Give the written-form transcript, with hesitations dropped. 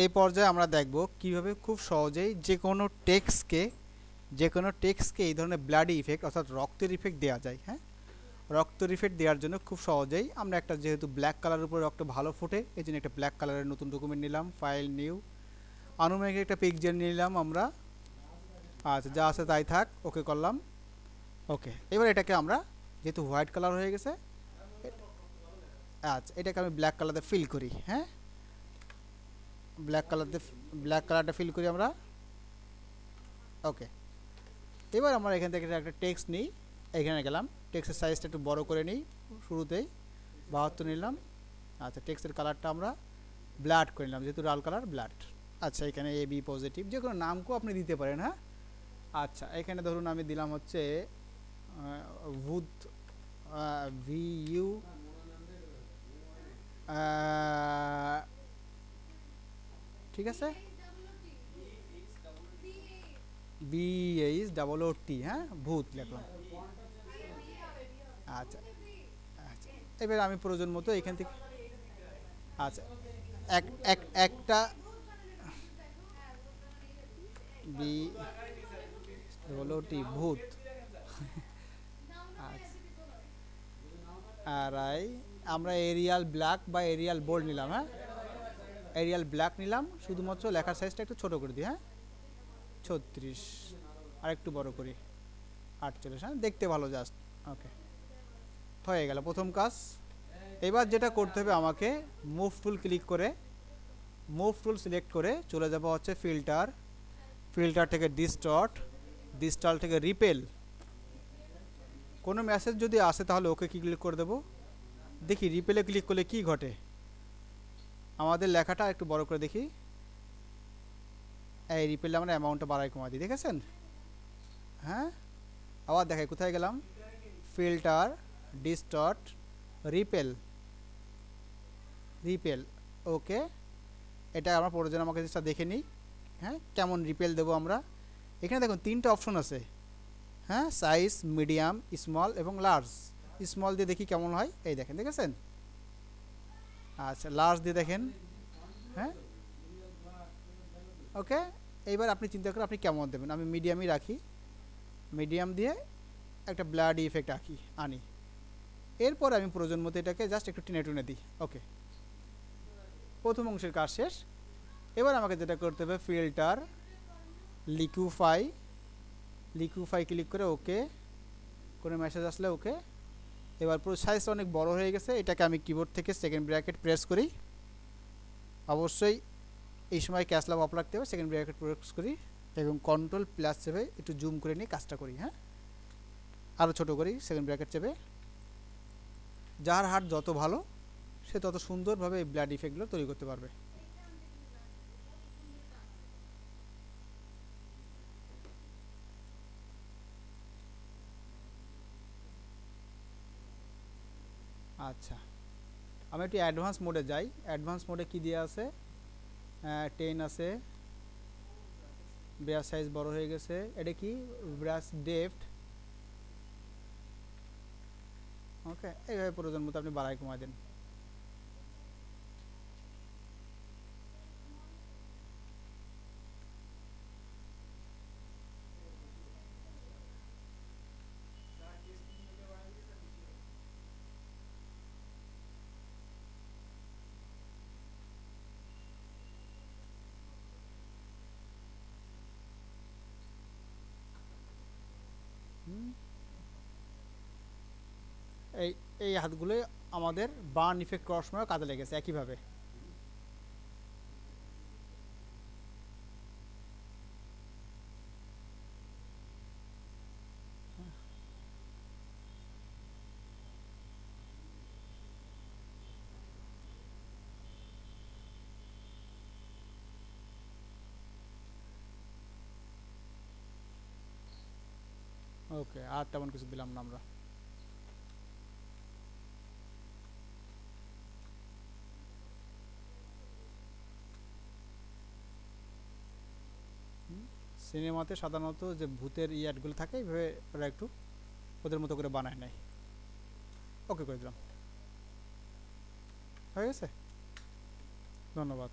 এই পর্যায়ে আমরা দেখব কিভাবে খুব সহজেই যে কোনো টেক্সটকে এই ধরনের ব্লাডি ইফেক্ট অর্থাৎ রক্তের ইফেক্ট দেওয়া যায়। হ্যাঁ, রক্তের ইফেক্ট দেওয়ার জন্য খুব সহজেই আমরা একটা, যেহেতু ব্ল্যাক কালারের উপরে রক্ত ভালো ফোটে, এই জন্য একটা ব্ল্যাক কালারের নতুন ডকুমেন্ট নিলাম, ফাইল নিউ, আনুমানিক একটা পিকচার নিলাম আমরা। আচ্ছা, যা আছে তাই থাক, ওকে করলাম। ওকে, এবার এটাকে আমরা, যেহেতু হোয়াইট কালার হয়ে গেছে, আচ্ছা এটাকে আমি ব্ল্যাক কালারে ফিল করি। হ্যাঁ, ব্ল্যাক কালারটা ফিল করি আমরা। ওকে, এবার আমরা এখান থেকে একটা টেক্সট নিই, এখানে গেলাম, টেক্সটের সাইজটা একটু বড় করে নিই, শুরুতেই 72 নিলাম। আচ্ছা, টেক্সটের কালারটা আমরা ব্লাড করে নিলাম, যেহেতু লাল কালার ব্লাড। আচ্ছা, এখানে এ বি পজিটিভ যে কোনো নামকেও আপনি দিতে পারেন। হ্যাঁ, আচ্ছা এখানে ধরুন আমি দিলাম হচ্ছে ভূত, ভি ইউ ঠিক আছে, বি এইচ ডাবল ও টি, হ্যাঁ ভূত লিখলাম। আচ্ছা আচ্ছা, এবার আমি প্রয়োজন মতো এখান থেকে, আচ্ছা একটা বি ডাবল ও টি ভূত, আচ্ছা আর আই, আমরা এরিয়াল ব্ল্যাক বা এরিয়াল বোল্ড নিলাম। হ্যাঁ, এরিয়াল ব্ল্যাক নিলাম, শুধুমাত্র লেখার সাইজটা একটু ছোট করে দিই। হ্যাঁ, 36, আর একটু বড় করি 48। হ্যাঁ, দেখতে ভালো জাস্ট। ওকে, হয়ে গেল প্রথম কাজ। এবার যেটা করতে হবে আমাকে, মুভ টুল ক্লিক করে, মুভ টুল সিলেক্ট করে চলে যাব হচ্ছে ফিল্টার, ফিল্টার থেকে ডিস্টর্ট থেকে রিপেল। কোনো মেসেজ যদি আসে তাহলে ওকে কি ক্লিক করে দেবো। দেখি রিপেলে ক্লিক করলে কি ঘটে, আমাদের লেখাটা একটু বড় করে দেখি। এই রিপেলে আমরা অ্যামাউন্টটা বাড়াই কমা দিই, দেখেছেন? হ্যাঁ, আবার দেখাই, কোথায় গেলাম, ফিল্টার, ডিস্টর্ট, রিপেল, ওকে। এটা আমার প্রয়োজন, আমাকে জিনিসটা দেখে নিই। হ্যাঁ, কেমন রিপেল দেবো আমরা। এখানে দেখুন 3টা অপশন আছে। হ্যাঁ, সাইজ, মিডিয়াম, স্মল এবং লার্জ। স্মল দিয়ে দেখি কেমন হয়, এই দেখেন, দেখেছেন? আচ্ছা, লার্জ দিয়ে দেখেন। হ্যাঁ, ওকে। এইবার আপনি চিন্তা করেন আপনি কেমন দেবেন। আমি মিডিয়ামই রাখি, মিডিয়াম দিয়ে একটা ব্লাডি ইফেক্ট আনি। এরপর আমি প্রয়োজন মতো এটাকে জাস্ট একটু টেনে টুনে দিই। ওকে, প্রথম অংশের কাজ শেষ। এবার আমাকে যেটা করতে হবে, ফিল্টার, লিকুইফাই ক্লিক করে ওকে, কোনো মেসেজ আসলে ওকে। এবার পুরো সাইজটা অনেক বড় হয়ে গেছে, এটাকে আমি কিবোর্ড থেকে সেকেন্ড ব্র্যাকেট প্রেস করি। অবশ্যই এই সময় ক্যাশ লাভ অফ রাখতে হবে, সেকেন্ড ব্র্যাকেট প্রেস করি এবং কন্ট্রোল প্লাস চেপে একটু জুম করে নিয়ে কাজটা করি। হ্যাঁ, আরও ছোটো করি, সেকেন্ড ব্র্যাকেট চেপে। যার হাত যত ভালো সে তত সুন্দরভাবে এই ব্লাড ইফেক্টগুলো তৈরি করতে পারবে। আচ্ছা, আমি একটু অ্যাডভান্স মোডে যাই। অ্যাডভান্স মোডে কি দিয়ে আছে, 10 আছে, ব্রাশ সাইজ বড় হয়ে গেছে। এটা কি, ব্রাশ ডেপথ। ওকে, এইভাবে প্রয়োজন মতো আপনি বাড়াই কমাই দেন। এই এই হাতগুলো আমাদের বার্ন ইফেক্ট করার সময় কাজে লেগেছে একইভাবে। ওকে, আর তেমন কিছু দিলাম না আমরা। সিনেমাতে সাধারণত যে ভূতের অ্যাডগুলো থাকে, এইভাবে ওরা একটু ওদের মতো করে বানায় নেয়। ওকে করে দিলাম, হয়ে গেছে। ধন্যবাদ।